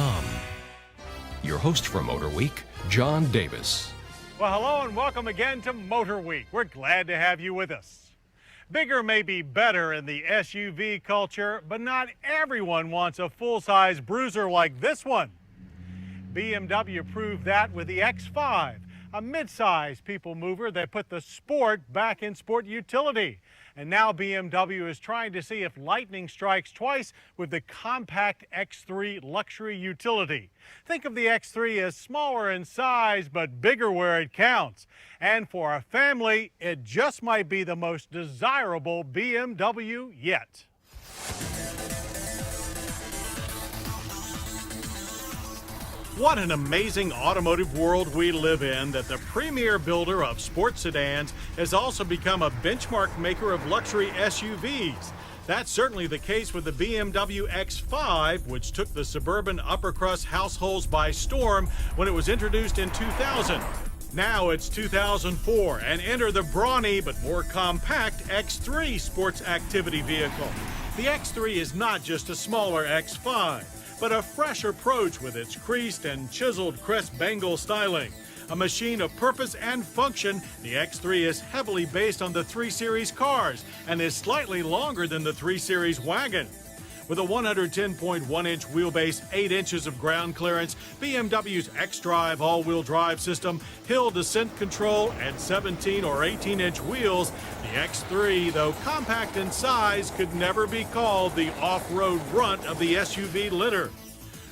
Motorweek.com. Your host for Motorweek, John Davis. Well, hello and welcome again to Motorweek. We're glad to have you with us. Bigger may be better in the SUV culture, but not everyone wants a full-size bruiser like this one. BMW proved that with the X5, a mid-size people mover that put the sport back in sport utility. And now BMW is trying to see if lightning strikes twice with the compact X3 luxury utility. Think of the X3 as smaller in size but bigger where it counts. And for a family, it just might be the most desirable BMW yet. What an amazing automotive world we live in, that the premier builder of sports sedans has also become a benchmark maker of luxury SUVs. That's certainly the case with the BMW X5, which took the suburban upper-crust households by storm when it was introduced in 2000. Now it's 2004, and enter the brawny but more compact X3 sports activity vehicle. The X3 is not just a smaller X5, but a fresh approach with its creased and chiseled crest bangle styling. A machine of purpose and function, the X3 is heavily based on the 3 Series cars and is slightly longer than the 3 Series wagon. With a 110.1-inch wheelbase, 8 inches of ground clearance, BMW's xDrive all-wheel drive system, hill descent control, and 17 or 18-inch wheels, the X3, though compact in size, could never be called the off-road runt of the SUV litter.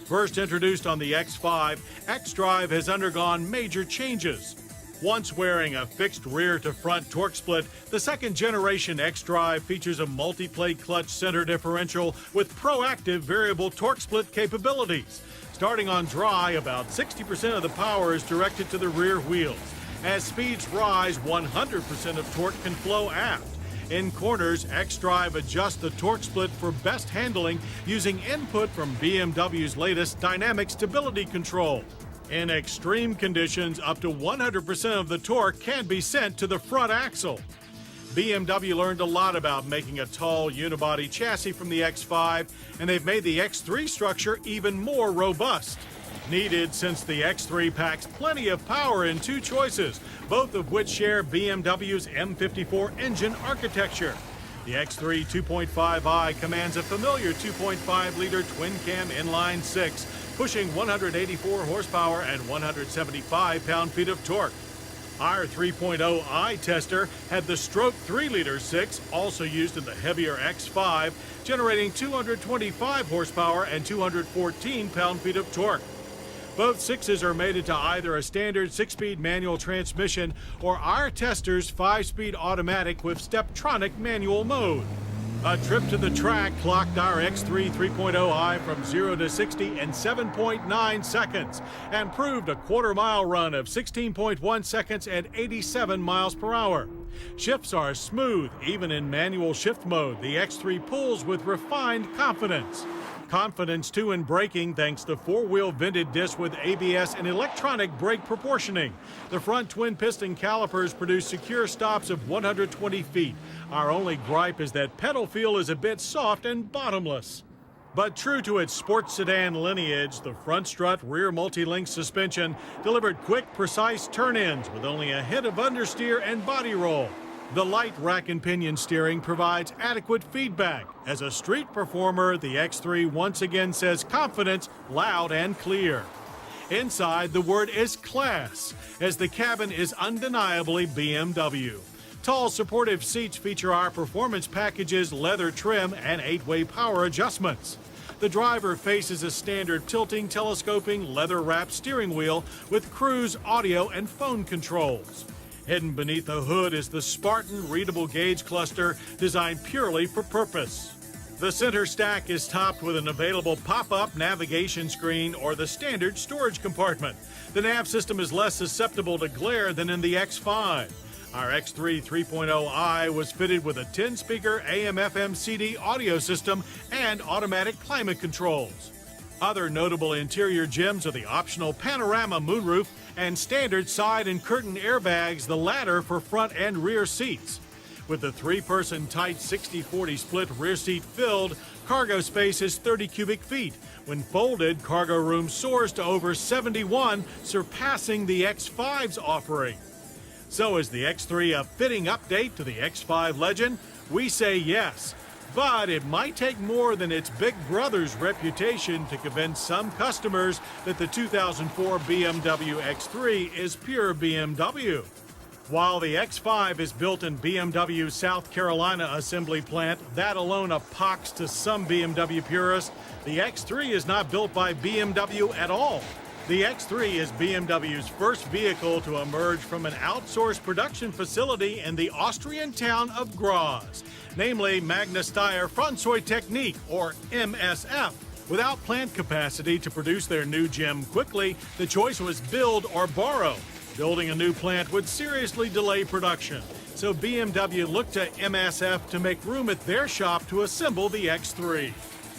First introduced on the X5, xDrive has undergone major changes. Once wearing a fixed rear-to-front torque split, the second-generation xDrive features a multi-plate clutch center differential with proactive variable torque split capabilities. Starting on dry, about 60% of the power is directed to the rear wheels. As speeds rise, 100% of torque can flow aft. In corners, xDrive adjusts the torque split for best handling using input from BMW's latest dynamic stability control. In extreme conditions, up to 100% of the torque can be sent to the front axle. BMW learned a lot about making a tall unibody chassis from the X5, and they've made the X3 structure even more robust. Needed since the X3 packs plenty of power in 2 choices, both of which share BMW's M54 engine architecture. The X3 2.5i commands a familiar 2.5-liter twin-cam inline-6, pushing 184 horsepower and 175 pound-feet of torque. Our 3.0i tester had the stroke 3-liter 6, also used in the heavier X5, generating 225 horsepower and 214 pound-feet of torque. Both 6s are mated to either a standard 6-speed manual transmission or our tester's 5-speed automatic with Steptronic manual mode. A trip to the track clocked our X3 3.0i from 0 to 60 in 7.9 seconds and proved a quarter-mile run of 16.1 seconds and 87 miles per hour. Shifts are smooth, even in manual shift mode. The X3 pulls with refined confidence. Confidence, too, in braking thanks to 4-wheel vented disc with ABS and electronic brake proportioning. The front twin-piston calipers produce secure stops of 120 feet. Our only gripe is that pedal feel is a bit soft and bottomless. But true to its sports sedan lineage, the front strut rear multi-link suspension delivered quick, precise turn-ins with only a hint of understeer and body roll. The light rack and pinion steering provides adequate feedback. As a street performer, the X3 once again says confidence loud and clear. Inside, the word is class, as the cabin is undeniably BMW. Tall, supportive seats feature our performance package's leather trim and 8-way power adjustments. The driver faces a standard tilting, telescoping, leather-wrapped steering wheel with cruise, audio, and phone controls. Hidden beneath the hood is the Spartan readable gauge cluster designed purely for purpose. The center stack is topped with an available pop-up navigation screen or the standard storage compartment. The nav system is less susceptible to glare than in the X5. Our X3 3.0i was fitted with a 10-speaker AM/FM CD audio system and automatic climate controls. Other notable interior gems are the optional panorama moonroof and standard side and curtain airbags, the latter for front and rear seats. With the three-person tight 60-40 split rear seat filled, cargo space is 30 cubic feet. When folded, cargo room soars to over 71, surpassing the X5's offering. So is the X3 a fitting update to the X5 legend? We say yes. But it might take more than its big brother's reputation to convince some customers that the 2004 BMW X3 is pure BMW. While the X5 is built in BMW's South Carolina assembly plant, that alone a pox to some BMW purists, the X3 is not built by BMW at all. The X3 is BMW's first vehicle to emerge from an outsourced production facility in the Austrian town of Graz, namely Magna Steyr Fahrzeugtechnik, or MSF. Without plant capacity to produce their new gem quickly, the choice was build or borrow. Building a new plant would seriously delay production, so BMW looked to MSF to make room at their shop to assemble the X3.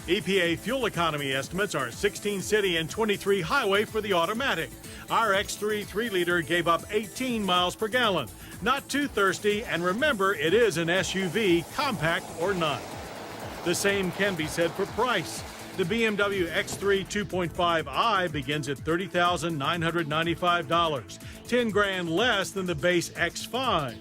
EPA fuel economy estimates are 16 city and 23 highway for the automatic. Our X3 3-liter gave up 18 miles per gallon. Not too thirsty, and remember, it is an SUV, compact or not. The same can be said for price. The BMW X3 2.5i begins at $30,995, 10 grand less than the base X5.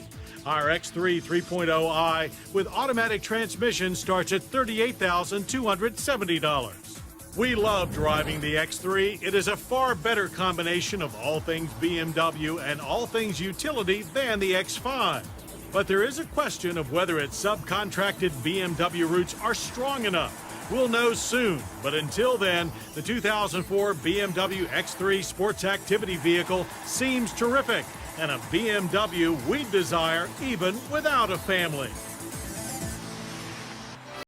Our X3 3.0i with automatic transmission starts at $38,270. We love driving the X3. It is a far better combination of all things BMW and all things utility than the X5. But there is a question of whether its subcontracted BMW roots are strong enough. We'll know soon, but until then, the 2004 BMW X3 sports activity vehicle seems terrific, and a BMW we'd desire even without a family.